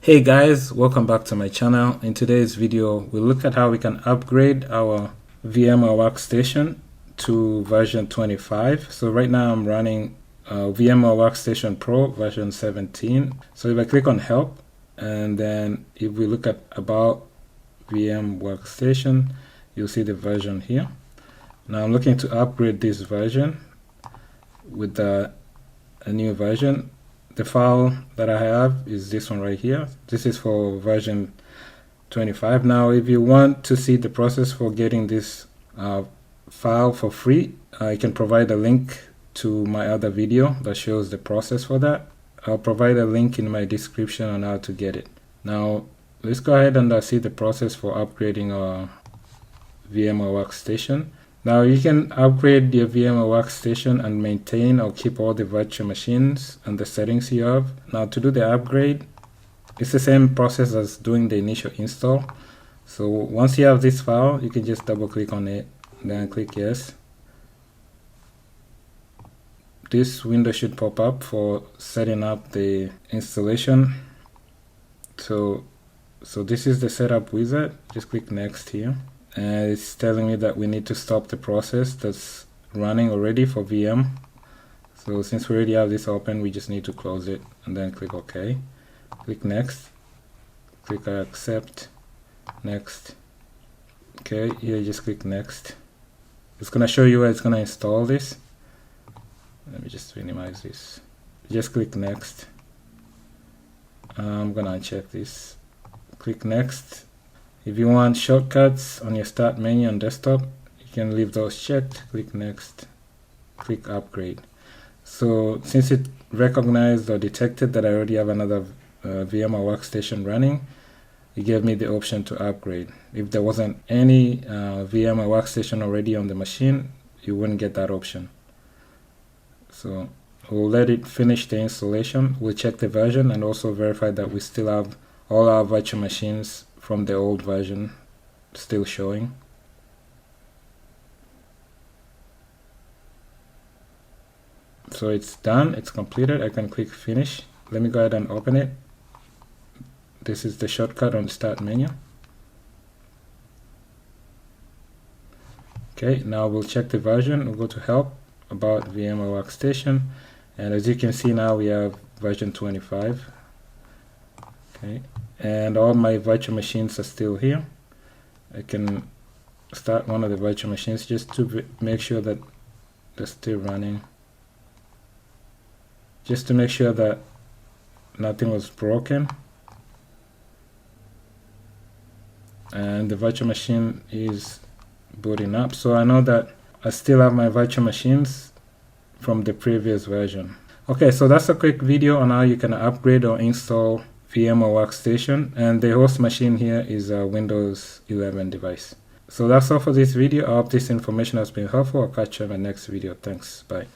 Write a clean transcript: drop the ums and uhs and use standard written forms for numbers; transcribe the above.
Hey guys, welcome back to my channel. In today's video, we'll look at how we can upgrade our VMware Workstation to version 25. So right now I'm running VMware Workstation Pro version 17. So if I click on Help, and then if we look at About VM Workstation, you'll see the version here. Now I'm looking to upgrade this version with a new version. The file that I have is this one right here. This is for version 25. Now, if you want to see the process for getting this file for free, I can provide a link to my other video that shows the process for that. I'll provide a link in my description on how to get it. Now, let's go ahead and see the process for upgrading our VMware Workstation. Now you can upgrade your VMware Workstation and maintain or keep all the virtual machines and the settings you have. Now to do the upgrade, it's the same process as doing the initial install. So once you have this file, you can just double click on it, then click yes. This window should pop up for setting up the installation. So this is the setup wizard. Just click next here. And it's telling me that we need to stop the process that's running already for VM. So since we already have this open, we just need to close it and then click OK. Click next. Click accept. Next. Okay, here just click next. It's going to show you where it's going to install this. Let me just minimize this. Just click next. I'm going to uncheck this. Click next. If you want shortcuts on your start menu on desktop, you can leave those checked. Click next. Click upgrade. So since it recognized or detected that I already have another VMware Workstation running, it gave me the option to upgrade. If there wasn't any VMware Workstation already on the machine, you wouldn't get that option. So we'll let it finish the installation. We'll check the version and also verify that we still have all our virtual machines from the old version still showing. So it's done, it's completed. I can click finish. Let me go ahead and open it. This is the shortcut on the start menu. Okay, now we'll check the version. We'll go to help, about VMware Workstation, and as you can see now we have version 25. Okay, and all my virtual machines are still here. I can start one of the virtual machines just to make sure that they're still running, just to make sure that nothing was broken. And the virtual machine is booting up, so I know that I still have my virtual machines from the previous version. Okay, so that's a quick video on how you can upgrade or install VMware Workstation, and the host machine here is a Windows 11 device. So that's all for this video. I hope this information has been helpful. I'll catch you in my next video. Thanks. Bye.